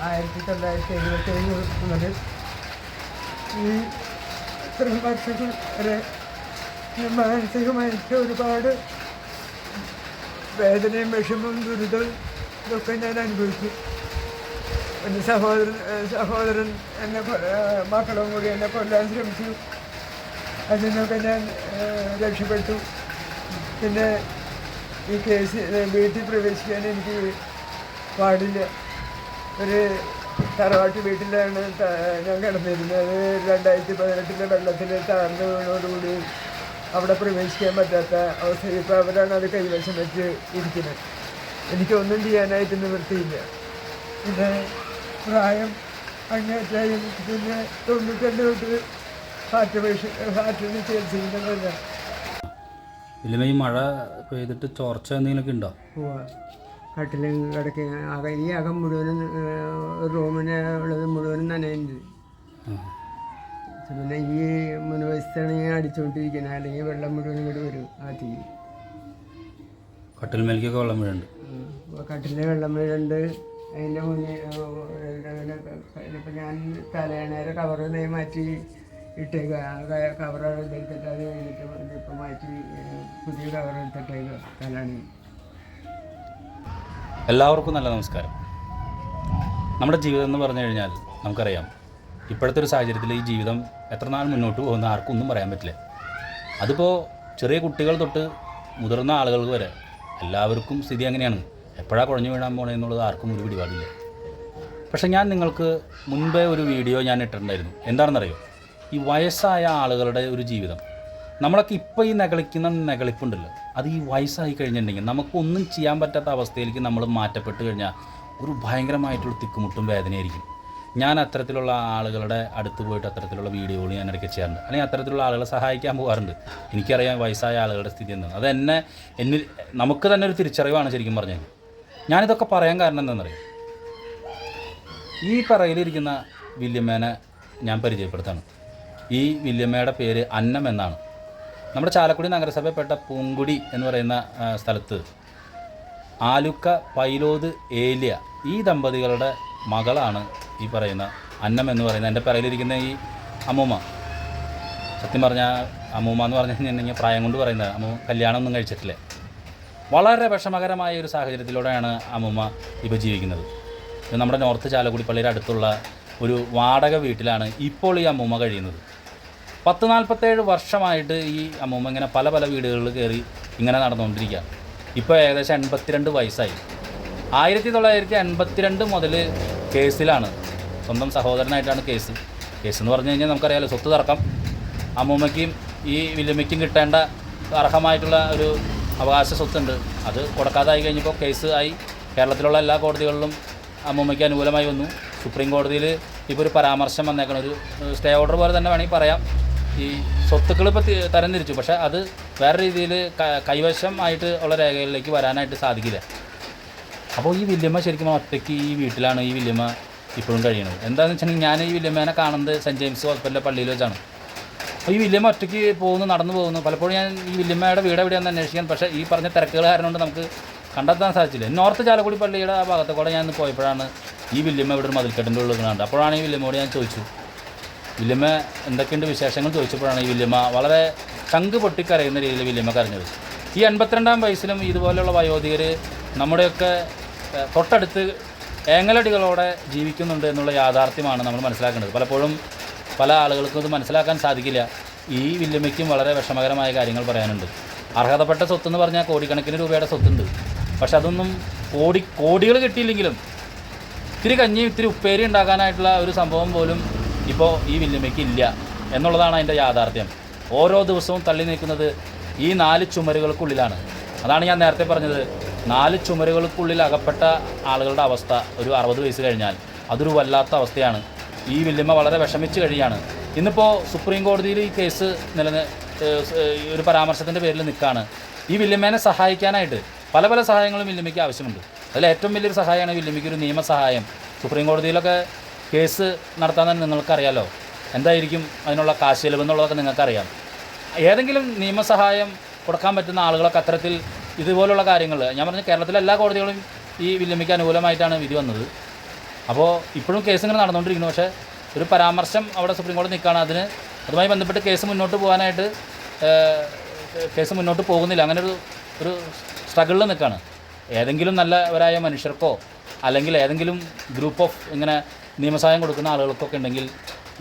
1977 മുതൽ ഈ ഇത്രയും വർഷങ്ങൾ വരെ മാനസികമായിട്ട് ഒരുപാട് വേദനയും വിഷമവും ദുരിതവും ഇതൊക്കെ ഞാൻ അനുഭവിച്ചു. എൻ്റെ സഹോദരൻ എന്നെ മക്കളും കൂടി എന്നെ കൊല്ലാൻ ശ്രമിച്ചു. അതിൽ നിന്നൊക്കെ ഞാൻ രക്ഷപ്പെട്ടു. പിന്നെ ഈ കേസ് വീട്ടിൽ പ്രവേശിക്കാൻ എനിക്ക് പാടില്ല. ഒരു തറവാട്ട് വീട്ടിലാണ് ഞാൻ കിടന്നിരുന്നത്. 2018 വെള്ളത്തിൽ താഴ്ന്നു വീണോടുകൂടി അവിടെ പ്രവേശിക്കാൻ പറ്റാത്ത അവസ്ഥ. ഇപ്പോൾ അവരാണ് അത് കൈവശം വെച്ച് ഇരിക്കുന്നത്. എനിക്കൊന്നും ചെയ്യാനായിട്ട് നിവൃത്തിയില്ല. പിന്നെ പ്രായം അങ്ങേറ്റായും പിന്നെ 92 തൊട്ട് ഹാർട്ടിന് ചികിത്സിക്കുന്നില്ല. ഈ മഴ പെയ്തിട്ട് ചോർച്ച എന്തെങ്കിലുമൊക്കെ ഉണ്ടോ? കട്ടിൽ കിടക്കി ഈ അകം മുഴുവനും റൂമിന് ഉള്ളത് മുഴുവനും നനയുണ്ട്. പിന്നെ ഈ മുൻവശത്താണ് ഞാൻ അടിച്ചുകൊണ്ടിരിക്കുന്നത്. അല്ലെങ്കിൽ വെള്ളം മുഴുവനും ഇങ്ങോട്ട് വരും. ആ തീ കട്ടിൽമേലേക്കൊക്കെ വെള്ളം വീഴുന്നുണ്ട്. കട്ടിലിൽ വെള്ളം വീഴുന്നുണ്ട്. അതിൻ്റെ മുന്നിൽ ഇപ്പം ഞാൻ തലേണേരെ കവറ് മാറ്റി ഇട്ടേക്കുക. കവർ എടുത്തിട്ട് അത് കഴിഞ്ഞിട്ട് ഇപ്പം മാറ്റി പുതിയ കവർ എടുത്തിട്ടേക്കുക തലേണ. എല്ലാവർക്കും നല്ല നമസ്കാരം. നമ്മുടെ ജീവിതം എന്ന് പറഞ്ഞു കഴിഞ്ഞാൽ നമുക്കറിയാം, ഇപ്പോഴത്തെ ഒരു സാഹചര്യത്തിൽ ഈ ജീവിതം എത്ര നാൾ മുന്നോട്ട് പോകുന്ന ആർക്കും ഒന്നും പറയാൻ പറ്റില്ല. അതിപ്പോൾ ചെറിയ കുട്ടികൾ തൊട്ട് മുതിർന്ന ആളുകൾക്ക് വരെ എല്ലാവർക്കും സ്ഥിതി അങ്ങനെയാണ്. എപ്പോഴാണ് കുഴഞ്ഞു വീഴാൻ പോകണമെന്നുള്ളത് ആർക്കും ഒരു പിടിപാടില്ല. പക്ഷേ ഞാൻ നിങ്ങൾക്ക് മുൻപേ ഒരു വീഡിയോ ഞാൻ ഇട്ടിട്ടുണ്ടായിരുന്നു. എന്താണെന്നറിയോ, ഈ വയസ്സായ ആളുകളുടെ ഒരു ജീവിതം. നമ്മളൊക്കെ ഇപ്പോൾ ഈ നെകളിപ്പുണ്ടല്ലോ, അത് ഈ വയസ്സായി കഴിഞ്ഞിട്ടുണ്ടെങ്കിൽ നമുക്കൊന്നും ചെയ്യാൻ പറ്റാത്ത അവസ്ഥയിലേക്ക് നമ്മൾ മാറ്റപ്പെട്ട് കഴിഞ്ഞാൽ ഒരു ഭയങ്കരമായിട്ടുള്ള തിക്കുമുട്ടും വേദനയായിരിക്കും. ഞാൻ അത്തരത്തിലുള്ള ആളുകളുടെ അടുത്ത് പോയിട്ട് അത്തരത്തിലുള്ള വീഡിയോകൾ ഞാൻ ഇടയ്ക്ക് ചെയ്യാറുണ്ട്. അല്ലെങ്കിൽ അത്തരത്തിലുള്ള ആളുകളെ സഹായിക്കാൻ പോകാറുണ്ട്. എനിക്കറിയാം വയസ്സായ ആളുകളുടെ സ്ഥിതി എന്താണ്. അത് എന്നിൽ നമുക്ക് തന്നെ ഒരു തിരിച്ചറിവാണ് ശരിക്കും പറഞ്ഞാൽ. ഞാനിതൊക്കെ പറയാൻ കാരണം എന്താണെന്നറിയാം, ഈ പറയിലിരിക്കുന്ന വല്യമ്മേനെ ഞാൻ പരിചയപ്പെടുത്താണ്. ഈ വല്യമ്മയുടെ പേര് അന്നം എന്നാണ്. നമ്മുടെ ചാലക്കുടി നഗരസഭയിൽപ്പെട്ട പൂങ്കുടി എന്ന് പറയുന്ന സ്ഥലത്ത് ആലുക്ക പൈലോത് ഏലിയ ഈ ദമ്പതികളുടെ മകളാണ് ഈ പറയുന്ന അന്നം എന്ന് പറയുന്നത്. എൻ്റെ പിറകിലിരിക്കുന്ന ഈ അമ്മൂമ്മ. സത്യം പറഞ്ഞാൽ അമ്മൂമ്മ എന്ന് പറഞ്ഞു കഴിഞ്ഞിട്ടുണ്ടെങ്കിൽ പ്രായം കൊണ്ട് പറയുന്നത്, കല്യാണമൊന്നും കഴിച്ചിട്ടില്ല. വളരെ വിഷമകരമായ ഒരു സാഹചര്യത്തിലൂടെയാണ് അമ്മൂമ്മ ഇപ്പോൾ ജീവിക്കുന്നത്. ഇത് നമ്മുടെ നോർത്ത് ചാലക്കുടി പള്ളിയുടെ അടുത്തുള്ള ഒരു വാടക വീട്ടിലാണ് ഇപ്പോൾ ഈ അമ്മൂമ്മ കഴിയുന്നത്. 47 വർഷമായിട്ട് ഈ അമ്മൂമ്മ ഇങ്ങനെ പല പല വീടുകളിൽ കയറി ഇങ്ങനെ നടന്നുകൊണ്ടിരിക്കുക. ഇപ്പോൾ ഏകദേശം 82 വയസ്സായി. 1982 മുതൽ കേസിലാണ്. സ്വന്തം സഹോദരനായിട്ടാണ് കേസ് എന്ന് പറഞ്ഞു കഴിഞ്ഞാൽ നമുക്കറിയാമല്ലോ, സ്വത്ത് തർക്കം. അമ്മൂമ്മയ്ക്കും ഈ വല്യമ്മയ്ക്കും കിട്ടേണ്ട അർഹമായിട്ടുള്ള ഒരു അവകാശ സ്വത്തുണ്ട്. അത് കൊടുക്കാതായി കഴിഞ്ഞപ്പോൾ കേസ് ആയി. കേരളത്തിലുള്ള എല്ലാ കോടതികളിലും അമ്മൂമ്മയ്ക്ക് അനുകൂലമായി വന്നു. സുപ്രീം കോടതിയിൽ ഇപ്പോൾ ഒരു പരാമർശം വന്നേക്കണം. ഒരു സ്റ്റേ ഓർഡർ പോലെ തന്നെ വേണമെങ്കിൽ പറയാം. ഈ സ്വത്തുക്കൾ ഇപ്പോൾ തരംതിരിച്ചു. പക്ഷേ അത് വേറെ രീതിയിൽ കൈവശമായിട്ട് ഉള്ള രേഖകളിലേക്ക് വരാനായിട്ട് സാധിക്കില്ല. അപ്പോൾ ഈ വല്യമ്മ ശരിക്കും ഒറ്റയ്ക്ക് ഈ വീട്ടിലാണ് ഈ വല്യമ്മ ഇപ്പോഴും കഴിയുന്നത്. എന്താണെന്ന് വെച്ചിട്ടുണ്ടെങ്കിൽ ഞാൻ ഈ വല്യമ്മേനെ കാണുന്നത് സെൻറ്റ് ജെയിംസ് ഹോസ്പിറ്റലിലെ പള്ളിയിൽ വെച്ചാണ്. അപ്പോൾ ഈ വല്യമ്മ ഒറ്റയ്ക്ക് നടന്നു പോകുന്നു. പലപ്പോഴും ഞാൻ ഈ വല്യമ്മയുടെ വീട് എവിടെയാണെന്ന് അന്വേഷിക്കാൻ, പക്ഷേ ഈ പറഞ്ഞ തിരക്കുകൾ കാരണം കൊണ്ട് നമുക്ക് കണ്ടെത്താൻ സാധിച്ചില്ല. നോർത്ത് ചാലക്കുടി പള്ളിയുടെ ആ ഭാഗത്ത് കൂടെ ഞാൻ പോയപ്പോഴാണ് ഈ വല്യമ്മ ഇവിടെ ഒരു മതിൽക്കെട്ടിൻ്റെ ഉള്ളിൽ കണ്ടത്. അപ്പോഴാണ് ഈ വല്യമ്മയോട് ഞാൻ ചോദിച്ചു, വല്യമ്മ എന്തൊക്കെയുണ്ട് വിശേഷങ്ങൾ ചോദിച്ചപ്പോഴാണ് ഈ വല്യമ്മ വളരെ ചങ്ക് പൊട്ടിക്കരയുന്ന രീതിയിൽ വല്യമ്മ കരഞ്ഞത്. ഈ 82-ാം വയസ്സിലും ഇതുപോലെയുള്ള വയോധികർ നമ്മുടെയൊക്കെ തൊട്ടടുത്ത് ഏങ്ങലടികളോടെ ജീവിക്കുന്നുണ്ട് എന്നുള്ള യാഥാർത്ഥ്യമാണ് നമ്മൾ മനസ്സിലാക്കേണ്ടത്. പലപ്പോഴും പല ആളുകൾക്കും ഇത് മനസ്സിലാക്കാൻ സാധിക്കില്ല. ഈ വല്യമ്മയ്ക്കും വളരെ വിഷമകരമായ കാര്യങ്ങൾ പറയാനുണ്ട്. അർഹതപ്പെട്ട സ്വത്തെന്ന് പറഞ്ഞാൽ കോടിക്കണക്കിന് രൂപയുടെ സ്വത്തുണ്ട്. പക്ഷെ അതൊന്നും കോടികൾ കിട്ടിയില്ലെങ്കിലും ഇത്തിരി കഞ്ഞിയും ഇത്തിരി ഉപ്പേരി ഉണ്ടാക്കാനായിട്ടുള്ള ഒരു സംഭവം പോലും ഇപ്പോൾ ഈ വല്യമ്മയ്ക്ക് ഇല്ല എന്നുള്ളതാണ് അതിൻ്റെ യാഥാർത്ഥ്യം. ഓരോ ദിവസവും തള്ളി നീക്കുന്നത് ഈ 4 ചുമരുകൾക്കുള്ളിലാണ്. അതാണ് ഞാൻ നേരത്തെ പറഞ്ഞത്, 4 ചുമരുകൾക്കുള്ളിൽ അകപ്പെട്ട ആളുകളുടെ അവസ്ഥ ഒരു 60 വയസ്സ് കഴിഞ്ഞാൽ അതൊരു വല്ലാത്ത അവസ്ഥയാണ്. ഈ വല്യമ്മ വളരെ വിഷമിച്ച് കഴിയാണ്. ഇന്നിപ്പോൾ സുപ്രീം കോടതിയിൽ ഈ കേസ് ഒരു പരാമർശത്തിൻ്റെ പേരിൽ നിൽക്കുകയാണ്. ഈ വല്യമ്മേനെ സഹായിക്കാനായിട്ട് പല സഹായങ്ങളും വല്യമ്മയ്ക്ക് ആവശ്യമുണ്ട്. അതിൽ ഏറ്റവും വലിയൊരു സഹായമാണ് വല്യമ്മയ്ക്ക് ഒരു നിയമസഹായം. സുപ്രീം കോടതിയിലൊക്കെ കേസ് നടത്താൻ തന്നെ നിങ്ങൾക്കറിയാമല്ലോ, എന്തായിരിക്കും അതിനുള്ള കാശ് ചെലവ് എന്നുള്ളതൊക്കെ നിങ്ങൾക്കറിയാം. ഏതെങ്കിലും നിയമസഹായം കൊടുക്കാൻ പറ്റുന്ന ആളുകളൊക്കെ അത്തരത്തിൽ ഇതുപോലുള്ള കാര്യങ്ങൾ, ഞാൻ പറഞ്ഞ കേരളത്തിലെ എല്ലാ കോടതികളും ഈ വല്യമ്മയ്ക്ക് അനുകൂലമായിട്ടാണ് വിധി വന്നത്. അപ്പോൾ ഇപ്പോഴും കേസ് ഇങ്ങനെ നടന്നുകൊണ്ടിരിക്കുന്നു. പക്ഷേ ഒരു പരാമർശം അവിടെ സുപ്രീം കോടതി നിൽക്കുകയാണ്. അതുമായി ബന്ധപ്പെട്ട് കേസ് മുന്നോട്ട് പോകാനായിട്ട് കേസ് മുന്നോട്ട് പോകുന്നില്ല. അങ്ങനെ ഒരു സ്ട്രഗിളിൽ നിൽക്കുകയാണ്. ഏതെങ്കിലും നല്ലവരായ മനുഷ്യർക്കോ അല്ലെങ്കിൽ ഏതെങ്കിലും ഗ്രൂപ്പ് ഓഫ് ഇങ്ങനെ നിയമസഹായം കൊടുക്കുന്ന ആളുകൾക്കൊക്കെ ഉണ്ടെങ്കിൽ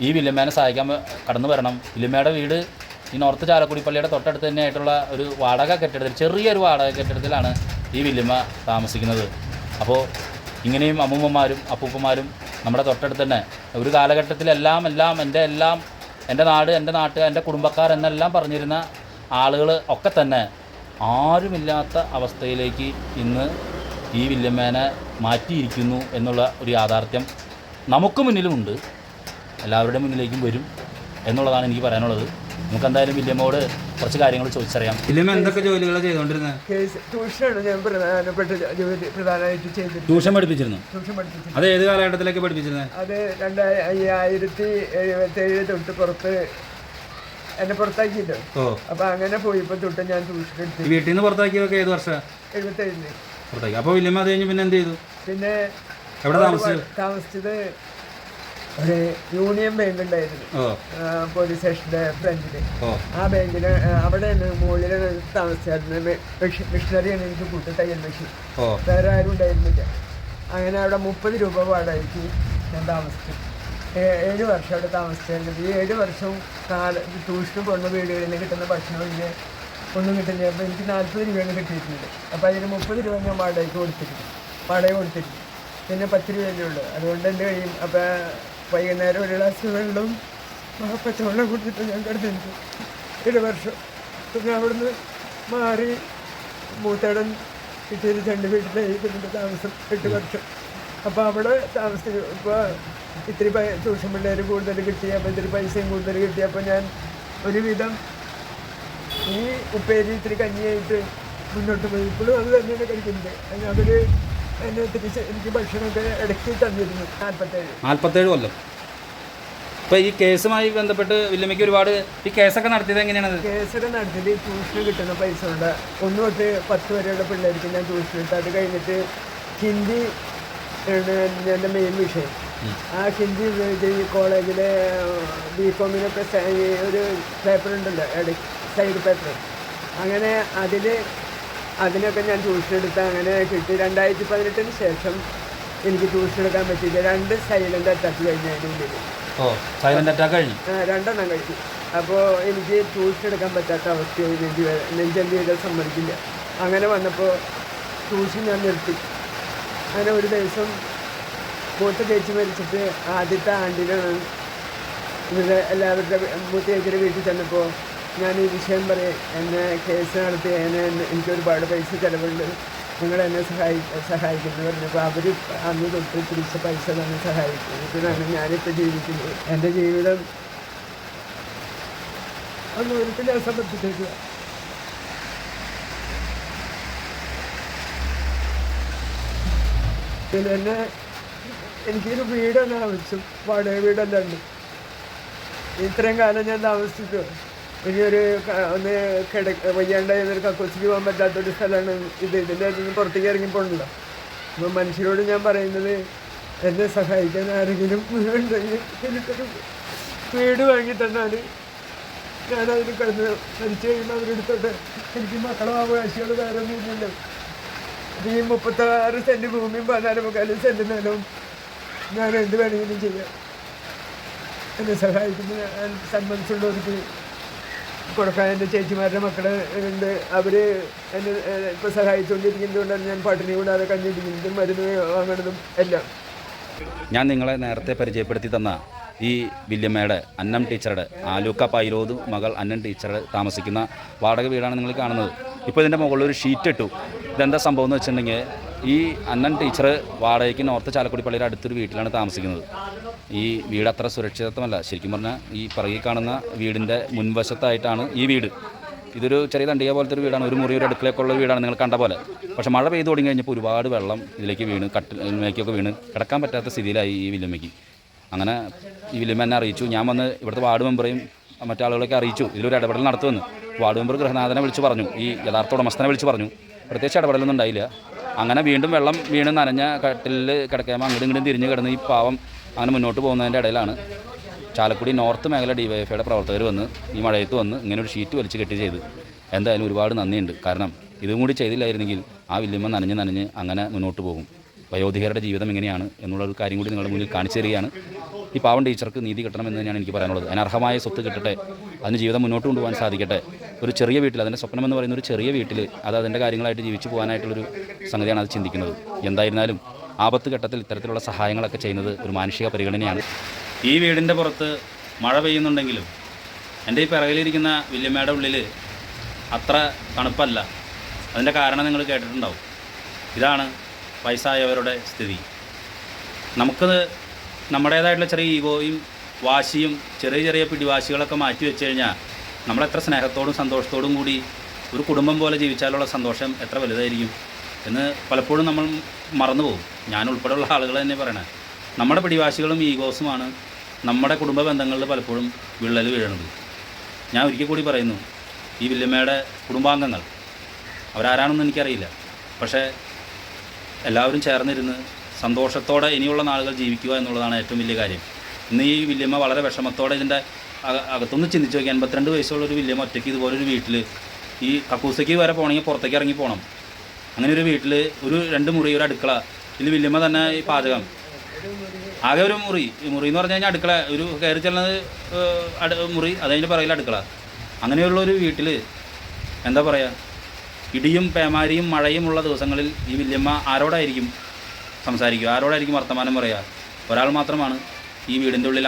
ഈ വില്യമ്മേനെ സഹായിക്കാൻ കടന്നു വരണം. വില്യമ്മയുടെ വീട് ഈ നോർത്ത് ചാലക്കുടി പള്ളിയുടെ തൊട്ടടുത്ത് തന്നെയായിട്ടുള്ള ഒരു വാടക കെട്ടിടത്തിൽ, ചെറിയൊരു വാടക കെട്ടിടത്തിലാണ് ഈ വില്യമ്മ താമസിക്കുന്നത്. അപ്പോൾ ഇങ്ങനെയും അമ്മൂമ്മമാരും അപ്പൂപ്പന്മാരും നമ്മുടെ തൊട്ടടുത്ത് തന്നെ ഒരു കാലഘട്ടത്തിലെല്ലാം എൻ്റെ നാട്, എൻ്റെ നാട്ടുകാർ, എൻ്റെ കുടുംബക്കാർ എന്നെല്ലാം പറഞ്ഞിരുന്ന ആളുകൾ ഒക്കെ തന്നെ ആരുമില്ലാത്ത അവസ്ഥയിലേക്ക് ഇന്ന് ഈ വില്യമ്മേനെ മാറ്റിയിരിക്കുന്നു എന്നുള്ള ഒരു യാഥാർത്ഥ്യം നമുക്ക് മുന്നിലുമുണ്ട്, എല്ലാവരുടെ മുന്നിലേക്കും വരും എന്നുള്ളതാണ് എനിക്ക് പറയാനുള്ളത്. നമുക്ക് എന്തായാലും വില്യമ്മയോട് കുറച്ച് കാര്യങ്ങൾ ചോദിച്ചറിയാം. വില്യമ്മ എന്തൊക്കെ ജോലികളാണ് ചെയ്തുകൊണ്ടിരുന്നത്? ട്യൂഷനാണ് ഞാൻ പ്രധാനമായിട്ട് ചെയ്തത്. ട്യൂഷൻ പഠിപ്പിച്ചിരുന്നു. അത് ഏത് കാലഘട്ടത്തിലേക്ക് പഠിപ്പിച്ചിരുന്നത്? അത് 1977 തൊട്ട് പുറത്ത് എന്നെ പുറത്താക്കിയിട്ടോ. അപ്പൊ അങ്ങനെ പോയപ്പോ തൊട്ട് ഞാൻ ട്യൂഷൻ എടുത്തു. വീട്ടിൽ നിന്ന് പുറത്താക്കിയൊക്കെ ഏത് വർഷം? 77 പുറത്താക്കി. അപ്പോൾ വില്യമ്മ അത് കഴിഞ്ഞ് പിന്നെ എന്ത് ചെയ്തു? പിന്നെ എവിടെ താമസിച്ചത് ഒരു യൂണിയൻ ബാങ്ക് ഉണ്ടായിരുന്നു പോലീസ് സ്റ്റേഷന്റെ ഫ്രണ്ടില്. ആ ബാങ്കിന് അവിടെയാണ് മുകളിലാണ് താമസിച്ചായിരുന്നത്. മിഷണറിയാണ് എനിക്ക് കൂട്ടി, തയ്യൽ മെഷീൻ. വേറെ ആരും ഉണ്ടായിരുന്നില്ല. അങ്ങനെ അവിടെ 30 രൂപ വാടകയ്ക്ക് ഞാൻ താമസിച്ചു. 7 വർഷം അവിടെ താമസിച്ചായിരുന്നത്. ഈ 7 വർഷവും ട്യൂഷന് പോകുന്ന വീടുകളിൽ കിട്ടുന്ന ഭക്ഷണം ഇങ്ങനെ ഒന്നും കിട്ടില്ല. അപ്പോൾ എനിക്ക് 40 രൂപയാണ് കിട്ടിയിട്ടുണ്ട്. അപ്പോൾ അതിന് 30 രൂപ ഞാൻ വാടക കൊടുത്തിട്ടുണ്ട്. പിന്നെ 10 രൂപയല്ലേ ഉള്ളൂ. അതുകൊണ്ട് എൻ്റെ കഴിയും. അപ്പോൾ വൈകുന്നേരം ഒരു ഗ്ലാസ് വെള്ളവും പച്ചവെള്ളം കൊടുത്തിട്ട് ഞാൻ കിടന്നിട്ടുണ്ട് 7 വർഷം. പിന്നെ അവിടുന്ന് മാറി മൂത്തേടൻ കിട്ടിയൊരു 2 വീട്ടിലായി പിന്നെ താമസം 8 വർഷം. അപ്പോൾ അവിടെ താമസിച്ചു. ഇപ്പോൾ ഇത്തിരി ട്യൂഷൻ പിള്ളേർ കൂടുതൽ കിട്ടി. അപ്പോൾ ഇത്തിരി പൈസയും കൂടുതൽ കിട്ടി. അപ്പോൾ ഞാൻ ഒരുവിധം ഈ ഉപ്പേരി ഇത്തിരി കഞ്ഞിയായിട്ട് മുന്നോട്ട് പോയി. ഇപ്പോഴും അത് തന്നെയാണ് കഴിക്കുന്നത്. അവർ എന്നെ തിരിച്ച് എനിക്ക് ഭക്ഷണമൊക്കെ ഇടയ്ക്ക് തന്നിരുന്നു. 47 കൊല്ലം. ഇപ്പോൾ ഈ കേസുമായി ബന്ധപ്പെട്ട് വില്യമ്മയ്ക്ക് ഒരുപാട് ഈ കേസൊക്കെ നടത്തിയത് എങ്ങനെയാണ്? കേസൊക്കെ നടത്തിയത് ട്യൂഷന് കിട്ടുന്ന പൈസ കൊണ്ട് 1 തൊട്ട് 10 വരെയുള്ള പിള്ളേർക്ക് ഞാൻ ട്യൂഷൻ എടുത്ത്. അത് കഴിഞ്ഞിട്ട് ഹിന്ദി ആണ് എൻ്റെ മെയിൻ വിഷയം. ആ ഹിന്ദി ഉപയോഗിച്ച് ഈ കോളേജിലെ ബികോമിനൊക്കെ ഒരു പേപ്പർ ഉണ്ടല്ലോ, സൈഡ് പേപ്പർ. അങ്ങനെ അതിനൊക്കെ ഞാൻ ട്യൂഷൻ എടുത്ത് അങ്ങനെ കിട്ടി. 2018 ശേഷം എനിക്ക് ട്യൂഷൻ എടുക്കാൻ പറ്റിയില്ല. 2 സൈലൻ്റ് അറ്റാക്ക് കഴിഞ്ഞു. അതിൻ്റെ ഉള്ളിൽ സൈലൻ്റ് അറ്റാക്ക് കഴിഞ്ഞു, 2 എണ്ണം കഴിഞ്ഞു. അപ്പോൾ എനിക്ക് ട്യൂഷൻ എടുക്കാൻ പറ്റാത്ത അവസ്ഥയായി. നെഞ്ചെന്ത് ചെയ്താൽ സമ്മതിക്കില്ല. അങ്ങനെ വന്നപ്പോൾ ട്യൂഷൻ ഞാൻ നിർത്തി. അങ്ങനെ ഒരു ദിവസം മൂത്ത ചേച്ചി മരിച്ചിട്ട് ആദ്യത്തെ ആണ്ടിനാണ് ഇവിടെ എല്ലാവരുടെ മൂത്ത ചേച്ചിയുടെ വീട്ടിൽ ചെന്നപ്പോൾ ഞാൻ ഈ വിഷയം പറയും, എന്നെ കേസ് നടത്തി എനിക്കൊരുപാട് പൈസ ചിലവുണ്ട്, നിങ്ങളെന്നെ സഹായിക്കുന്നു പറഞ്ഞപ്പോൾ അവർ അന്ന് തൊട്ട് തിരിച്ച പൈസ തന്നെ സഹായിക്കുന്നതിനാണ് ഞാനിപ്പോൾ ജീവിക്കുന്നത്. എൻ്റെ ജീവിതം അന്ന് ഒരിക്കലും അസംബന്ധിച്ചേക്കുക. പിന്നെ എനിക്കൊരു വീടാണ് ആവശ്യം. വാടക വീടല്ല ഉണ്ട്. ഇത്രയും കാലം ഞാൻ താമസിച്ചിട്ട് ഇനിയൊരു വയ്യാണ്ടായിരുന്നൊരു കക്കൂസിക്ക് പോകാൻ പറ്റാത്തൊരു സ്ഥലമാണ് ഇത്. ഇതിൻ്റെ അതിന് പുറത്തേക്ക് ഇറങ്ങി പോകണല്ലോ. അപ്പോൾ മനുഷ്യരോട് ഞാൻ പറയുന്നത്, എന്നെ സഹായിക്കാൻ ആരെങ്കിലും ഉണ്ടെങ്കിൽ എനിക്കൊരു വീട് വാങ്ങി തന്നാൽ ഞാനതിന് കിടന്ന് മരിച്ചു കഴിയുമ്പോൾ അവരെടുത്തോട്ടെ. എനിക്ക് മക്കളോ അവകാശികളോ വേറെ ഒന്നുമില്ലല്ലോ. അപ്പോൾ ഈ 36 സെൻറ്റ് ഭൂമിയും 14.25 സെൻറ്റ് നിലവും ഞാൻ എന്ത് വേണമെങ്കിലും ചെയ്യാം. എന്നെ സഹായിക്കുന്ന സന്മനസ്സുള്ളവർക്ക് കൊടുക്കാൻ എൻ്റെ ചേച്ചിമാരുടെ മക്കൾ ഉണ്ട്. അവർ എന്നെ ഇപ്പോൾ സഹായിച്ചുകൊണ്ടിരിക്കുന്നതുകൊണ്ടാണ് ഞാൻ പട്ടിണി കൂടാതെ കഞ്ഞിരിക്കുന്നതും മരുന്ന് വാങ്ങുന്നതും എല്ലാം. ഞാൻ നിങ്ങളെ നേരത്തെ പരിചയപ്പെടുത്തി തന്ന ഈ വില്യമ്മയുടെ അന്നം ടീച്ചറുടെ ആലൂക്ക പൈരോത് മകൾ അന്നം ടീച്ചർ താമസിക്കുന്ന വാടക വീടാണ് നിങ്ങൾ കാണുന്നത്. ഇപ്പോൾ ഇതിൻ്റെ മുകളിൽ ഒരു ഷീറ്റ് ഇട്ടു. ഇതെന്താ സംഭവം എന്ന് വെച്ചിട്ടുണ്ടെങ്കിൽ, ഈ അന്നം ടീച്ചർ വാടകയ്ക്ക് നോർത്ത് ചാലക്കുടി പള്ളിയുടെ അടുത്തൊരു വീട്ടിലാണ് താമസിക്കുന്നത്. ഈ വീട് അത്ര സുരക്ഷിതത്വമല്ല. ശരിക്കും പറഞ്ഞാൽ ഈ പിറകിൽ കാണുന്ന വീടിൻ്റെ മുൻവശത്തായിട്ടാണ് ഈ വീട്. ഇതൊരു ചെറിയ തണ്ടിക പോലത്തെ ഒരു വീടാണ്. ഒരു മുറി ഒരു അടുക്കളയൊക്കെയുള്ള വീടാണ് നിങ്ങൾ കണ്ട പോലെ. പക്ഷേ മഴ പെയ്ത് തുടങ്ങി കഴിഞ്ഞപ്പോൾ ഒരുപാട് വെള്ളം ഇതിലേക്ക് വീണ് കട്ടിലേക്കൊക്കെ വീണ് കിടക്കാൻ പറ്റാത്ത സ്ഥിതിയിലായി ഈ വില്യമ്മയ്ക്ക്. അങ്ങനെ ഈ വില്യമ്മ എന്നെ അറിയിച്ചു. ഞാൻ വന്ന് ഇവിടുത്തെ വാർഡ് മെമ്പറേയും മറ്റാളുകളൊക്കെ അറിയിച്ചു ഇതിലൊരു ഇടപെടൽ നടത്തുമെന്ന്. വാർഡ് മെമ്പർ ഗൃഹനാഥനെ വിളിച്ച് പറഞ്ഞു, ഈ യഥാർത്ഥ ഉടമസ്ഥനെ വിളിച്ച് പറഞ്ഞു. പ്രത്യേകിച്ച് ഇടപെടലൊന്നും ഉണ്ടായില്ല. അങ്ങനെ വീണ്ടും വെള്ളം വീണ് നനഞ്ഞ കട്ടിലിൽ കിടക്കുമ്പോൾ അങ്ങോട്ടും ഇങ്ങോട്ടും തിരിഞ്ഞ് കിടന്ന് ഈ പാവം അങ്ങനെ മുന്നോട്ട് പോകുന്നതിൻ്റെ ഇടയിലാണ് ചാലക്കുടി നോർത്ത് മേഖല ഡിവൈഎഫ്ഐയുടെ പ്രവർത്തകർ വന്ന് ഈ മഴയത്ത് വന്ന് ഇങ്ങനെ ഒരു ഷീറ്റ് വലിച്ച് കെട്ടി ചെയ്ത്. എന്തായാലും ഒരുപാട് നന്ദിയുണ്ട്. കാരണം ഇതും കൂടി ചെയ്തില്ലായിരുന്നെങ്കിൽ ആ വല്യമ്മ നനഞ്ഞ് അങ്ങനെ മുന്നോട്ട് പോകും. വയോധികരുടെ ജീവിതം എങ്ങനെയാണ് എന്നുള്ളൊരു കാര്യം കൂടി നിങ്ങളുടെ മുന്നിൽ കാണിച്ചു തരികയാണ്. ഈ പാവം ടീച്ചർക്ക് നീതി കിട്ടണമെന്ന് തന്നെയാണ് എനിക്ക് പറയാനുള്ളത്. അതിനർഹമായ സ്വത്ത് കിട്ടട്ടെ, അതിന് ജീവിതം മുന്നോട്ട് കൊണ്ടുപോകാൻ സാധിക്കട്ടെ. ഒരു ചെറിയ വീട്ടിൽ, അതിൻ്റെ സ്വപ്നമെന്ന് പറയുന്ന ഒരു ചെറിയ വീട്ടിൽ അത് അതിൻ്റെ കാര്യങ്ങളായിട്ട് ജീവിച്ചു പോകാനായിട്ടുള്ളൊരു സംഗതിയാണ് അത് ചിന്തിക്കുന്നത്. എന്തായിരുന്നാലും ആപത്ത് ഘട്ടത്തിൽ ഇത്തരത്തിലുള്ള സഹായങ്ങളൊക്കെ ചെയ്യുന്നത് ഒരു മാനുഷിക പരിഗണനയാണ്. ഈ വീടിൻ്റെ പുറത്ത് മഴ പെയ്യുന്നുണ്ടെങ്കിലും എൻ്റെ ഈ പിറകിലിരിക്കുന്ന വല്യമ്മയുടെ ഉള്ളിൽ അത്ര തണുപ്പല്ല. അതിൻ്റെ കാരണം നിങ്ങൾ കേട്ടിട്ടുണ്ടാവും. ഇതാണ് വയസ്സായവരുടെ സ്ഥിതി. നമുക്ക് നമ്മുടേതായിട്ടുള്ള ചെറിയ ഈഗോയും വാശിയും ചെറിയ പിടിവാശികളൊക്കെ മാറ്റി വെച്ച് കഴിഞ്ഞാൽ നമ്മളെത്ര സ്നേഹത്തോടും സന്തോഷത്തോടും കൂടി ഒരു കുടുംബം പോലെ ജീവിച്ചാലുള്ള സന്തോഷം എത്ര വലുതായിരിക്കും എന്ന് പലപ്പോഴും നമ്മൾ മറന്നുപോകും. ഞാൻ ഉൾപ്പെടെയുള്ള ആളുകൾ തന്നെ പറയണേ, നമ്മുടെ പിടിവാശികളും ഈഗോസുമാണ് നമ്മുടെ കുടുംബ ബന്ധങ്ങളിൽ പലപ്പോഴും വിള്ളൽ വീഴുന്നത്. ഞാൻ ഒരിക്കൽ കൂടി പറയുന്നു, ഈ വല്യമ്മയുടെ കുടുംബാംഗങ്ങൾ അവരാരാണെന്ന് എനിക്കറിയില്ല, പക്ഷേ എല്ലാവരും ചേർന്നിരുന്ന് സന്തോഷത്തോടെ ഇനിയുള്ള നാളുകൾ ജീവിക്കുക എന്നുള്ളതാണ് ഏറ്റവും വലിയ കാര്യം. ഇന്ന് ഈ വല്യമ്മ വളരെ വിഷമത്തോടെ ഇതിൻ്റെ അകത്തൊന്ന് ചിന്തിച്ച് നോക്കി. 82 വയസ്സുള്ളൊരു വല്യമ്മ ഒറ്റയ്ക്ക് ഇതുപോലൊരു വീട്ടിൽ ഈ കക്കൂസയ്ക്ക് വരെ പോകണമെങ്കിൽ പുറത്തേക്ക് ഇറങ്ങി പോകണം. അങ്ങനെ ഒരു വീട്ടിൽ ഒരു 2 മുറി, ഒരു അടുക്കള, ഇതിൽ വല്യമ്മ തന്നെ ഈ പാചകം, ആകെ ഒരു മുറി. ഈ മുറി എന്ന് പറഞ്ഞു കഴിഞ്ഞാൽ അടുക്കള, ഒരു കയറി ചെല്ലുന്നത് മുറി, അതതിൻ്റെ പറയില്ല അടുക്കള. അങ്ങനെയുള്ളൊരു വീട്ടിൽ എന്താ പറയുക, ഇടിയും പേമാരിയും മഴയും ഉള്ള ദിവസങ്ങളിൽ ഈ വല്യമ്മ ആരോടായിരിക്കും സംസാരിക്കുക, ആരോടായിരിക്കും വർത്തമാനം പറയുക? ഒരാൾ മാത്രമാണ് ഈ വീടിൻ്റെ ഉള്ളിൽ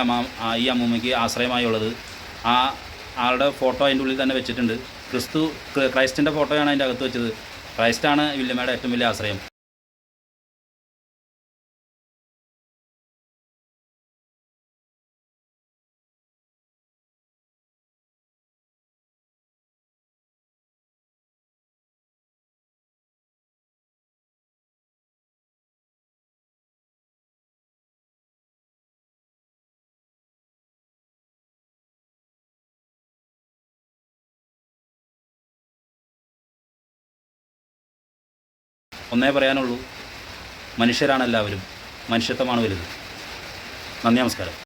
ഈ അമ്മൂമ്മയ്ക്ക് ആശ്രയമായുള്ളത്. ആ ആളുടെ ഫോട്ടോ അതിൻ്റെ ഉള്ളിൽ തന്നെ വെച്ചിട്ടുണ്ട്. ക്രൈസ്റ്റിൻ്റെ ഫോട്ടോയാണ് അതിൻ്റെ അകത്ത് വെച്ചത്. ക്രൈസ്റ്റാണ് വല്യമ്മയുടെ ഏറ്റവും വലിയ ആശ്രയം. ഒന്നേ പറയാനുള്ളൂ, മനുഷ്യരാണ് എല്ലാവരും, മനുഷ്യത്വമാണ് വലുത്. നന്ദി, നമസ്കാരം.